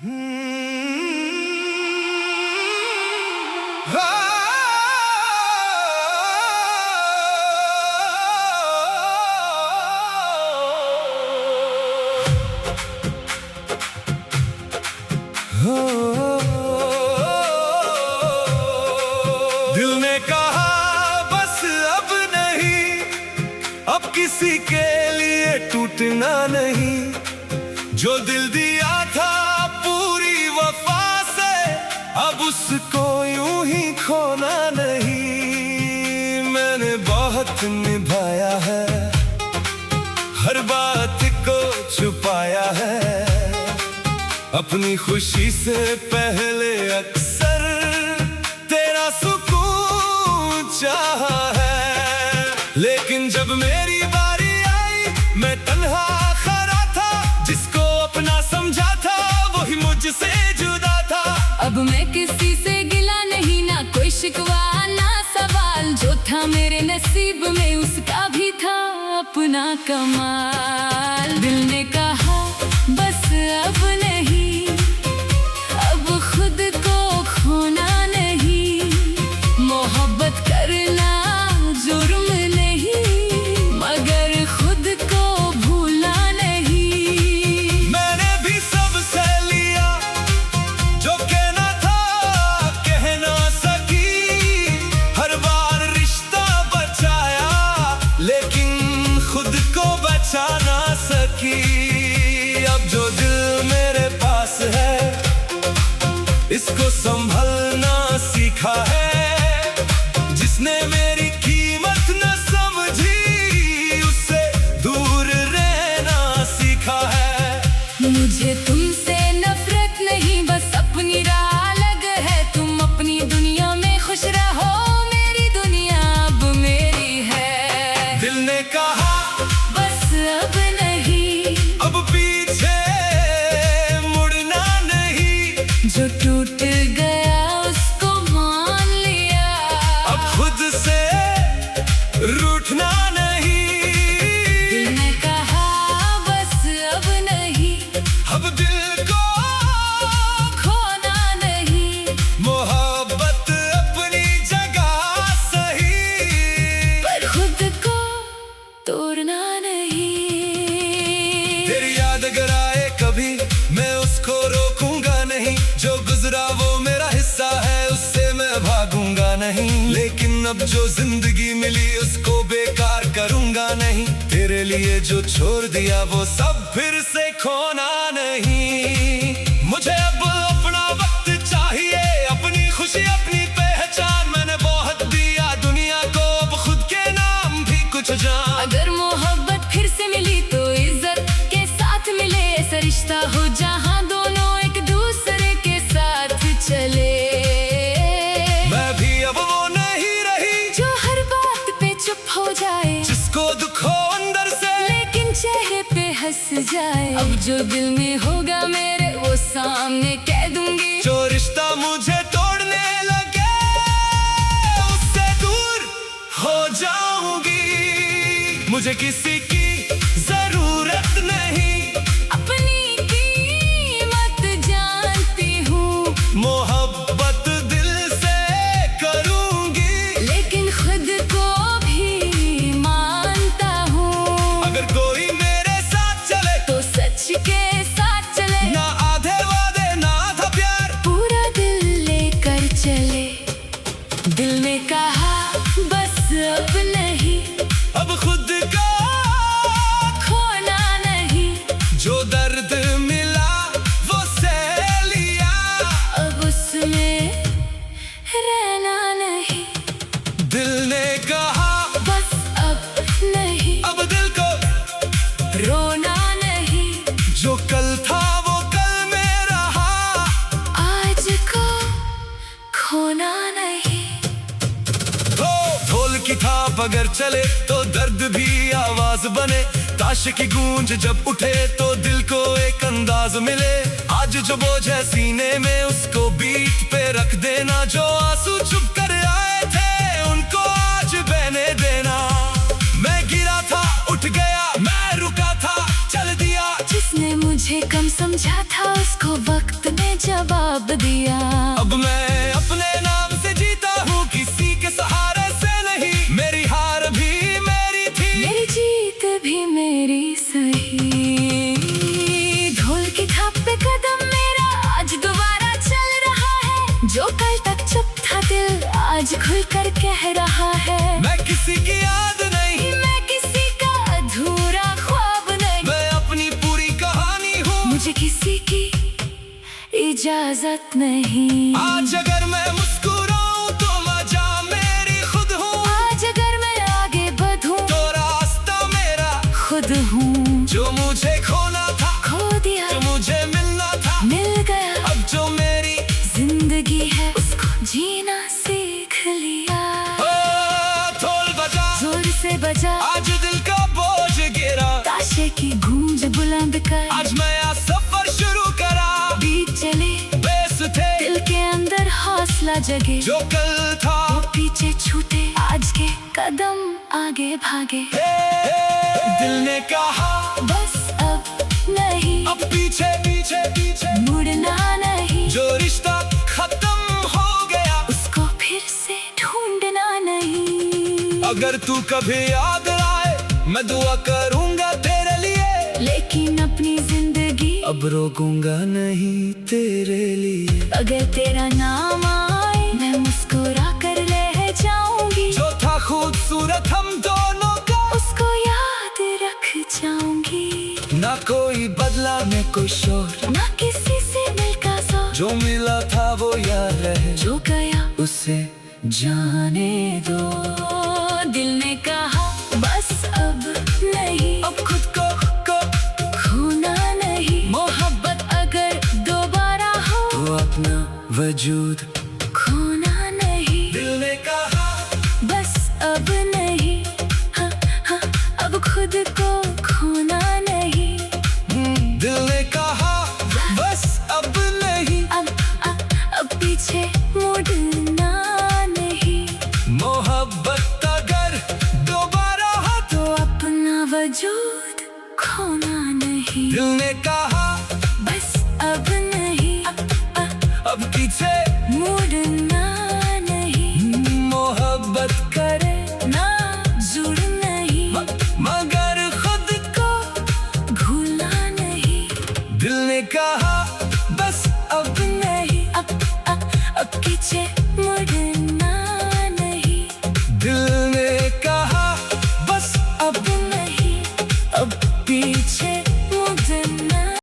दिल ने कहा बस अब नहीं, अब किसी के लिए टूटना नहीं। जो दिल दिया था पूरी वफा से, अब उसको यूं ही खोना नहीं। मैंने बहुत निभाया है, हर बात को छुपाया है। अपनी खुशी से पहले अक्सर तेरा सुकून चाहा है। लेकिन जब मेरी बारी आई, मैं तन्हा खड़ा था। जिसको अपना समझा था, वही मुझसे जुदा था। अब मैं किसी से गिला नहीं, ना कोई शिकवा ना सवाल। जो था मेरे नसीब में, उसका भी था अपना कमाल। दिल ने कहा बस अब नहीं, अब खुद को खोना नहीं। मोहब्बत करना जुर्म नहीं, मगर खुद को भूलना नहीं। मैंने भी सबसे लिया जो कहना था, कह ना सकी। हर बार रिश्ता बचाया, लेकिन खुद को बचा ना सकी। अब जो दिल मेरे पास है, इसको संभलना सीखा है। जिसने मेरी कीमत न समझी, उससे दूर रहना सीखा है। मुझे तुमसे नफरत नहीं, बस अपनी राह अलग है। तुम अपनी दुनिया में खुश रहो, मेरी दुनिया अब मेरी है। दिल ने कहा बस अब नहीं, अब पीछे मुड़ना नहीं। जो टूट गया उसको मान लिया। अब खुद से रूठना नहीं। दिल ने कहा बस अब नहीं, अब दिल को खोना नहीं। मोहब्बत अपनी जगह सही, पर खुद को तोड़ना नहीं। तेरी याद अगर आए कभी, मैं उसको रोकूंगा नहीं। जो गुजरा वो मेरा हिस्सा है, उससे मैं भागूंगा नहीं। लेकिन अब जो जिंदगी मिली, उसको बेकार करूंगा नहीं। तेरे लिए जो छोड़ दिया, वो सब फिर से खोना नहीं। मुझे अब अपना वक्त चाहिए, अपनी खुशी अपनी पहचान। मैंने बहुत दिया दुनिया को, अब खुद के नाम भी कुछ जान। अगर मोहब्बत फिर से मिली तो इज्जत के साथ मिले। ऐसा रिश्ता हो जहां दोनों एक दूसरे के साथ चले। मैं भी अब वो नहीं रही जो हर बात पे चुप हो जाए, जिसको दुख हो अंदर से, लेकिन चेहरे पे हंस जाए। अब जो दिल में होगा मेरे, वो सामने कह दूंगी। जो रिश्ता मुझे तोड़ने लगे, उससे दूर हो जाऊंगी। मुझे किसी की जरूरत नहीं, अपनी कीमत जानती हूँ। मोहब्बत दिल से करूंगी। लेकिन खुद को भी मानता हूँ। अगर कोई मेरे साथ चले, तो सच के साथ चले। ना आधे वादे ना आधा प्यार, पूरा दिल लेकर चले। दिल ने कहा बस अब नहीं, अब खुद को खोना नहीं। जो दर्द मिला वो सह लिया, अब उसमें रहना नहीं। दिल ने कहा बस अब नहीं, अब दिल को रोना नहीं। जो कल था वो कल में रहा, आज को खोना नहीं। ढोल की थाप अगर चले तो दर्द भी आवाज बने। ताश की गूंज जब उठे तो दिल को एक अंदाज मिले। आज जो बोझ है सीने में, उसको बीट पे रख देना। जो आंसू चुप कर आए थे, उनको आज बहने देना। मैं गिरा था उठ गया, मैं रुका था चल दिया। जिसने मुझे कम समझा था, उसको वक्त जवाब दिया। अब मैं अपने नाम से जीता हूँ, किसी के सहारे से नहीं। मेरी हार भी मेरी थी, मेरी जीत भी मेरी सही। ढोल की थाप पे कदम मेरा आज दोबारा चल रहा है। जो कल तक चुप था दिल आज खुलकर कह रहा है। मैं किसी की याद नहीं, मैं किसी का अधूरा ख्वाब नहीं। मैं अपनी पूरी कहानी हूँ, मुझे किसी की इजाजत नहीं। आज अगर मैं मुस्कुराऊं तो वजह मेरी खुद हूँ। आज अगर मैं आगे बढ़ूं तो रास्ता मेरा खुद हूँ। जो मुझे खोना था खो दिया, जो मुझे मिलना था मिल गया। अब जो मेरी जिंदगी है उसको जीना सीख लिया। ढोल बजा, जोर से बजा, आज दिल का बोझ गिरा। ताशे की गूंज बुलंद कर आज नया सफर शुरू करा। बीत चले बेस थे दिल के अंदर हौसला जगे। जो कल था वो पीछे छूटे आज के कदम आगे भागे। दिल ने कहा बस अब नहीं, अब पीछे पीछे पीछे मुड़ना नहीं। जो रिश्ता खत्म हो गया उसको फिर से ढूंढना नहीं। अगर तू कभी याद आए मैं दुआ करूंगा तेरे लिए। लेकिन अपनी जिंदगी अब रोकूंगा नहीं तेरे लिए। अगर तेरा नाम आए मैं मुस्कुरा कर रह जाऊंगी। जो था खूबसूरत हम दोनों का उसको याद रख जाऊंगी। ना कोई बदला में कोई शोर, ना किसी से मिलका सो। जो मिला था वो याद रहे, जो गया उसे जाने दो। दिल ने कहा बस अब नहीं, अब खुद को खोना नहीं। मोहब्बत अगर दोबारा हो तो अपना वजूद खोना नहीं। दिल ने कहा बस अब नहीं, हाँ हाँ अब खुद को खोना नहीं। दिल ने कहा बस अब नहीं, अब पीछे मुड़ना नहीं। मोहब्बत अगर दोबारा हो तो अपना वजूद खोना नहीं। दिल ने कहा बस अब नहीं, अब पीछे मुड़ना नहीं। मोहब्बत करे ना जुड़ नहीं, मगर खुद को भूलना नहीं। दिल ने कहा बस अब नहीं, अब पीछे मुड़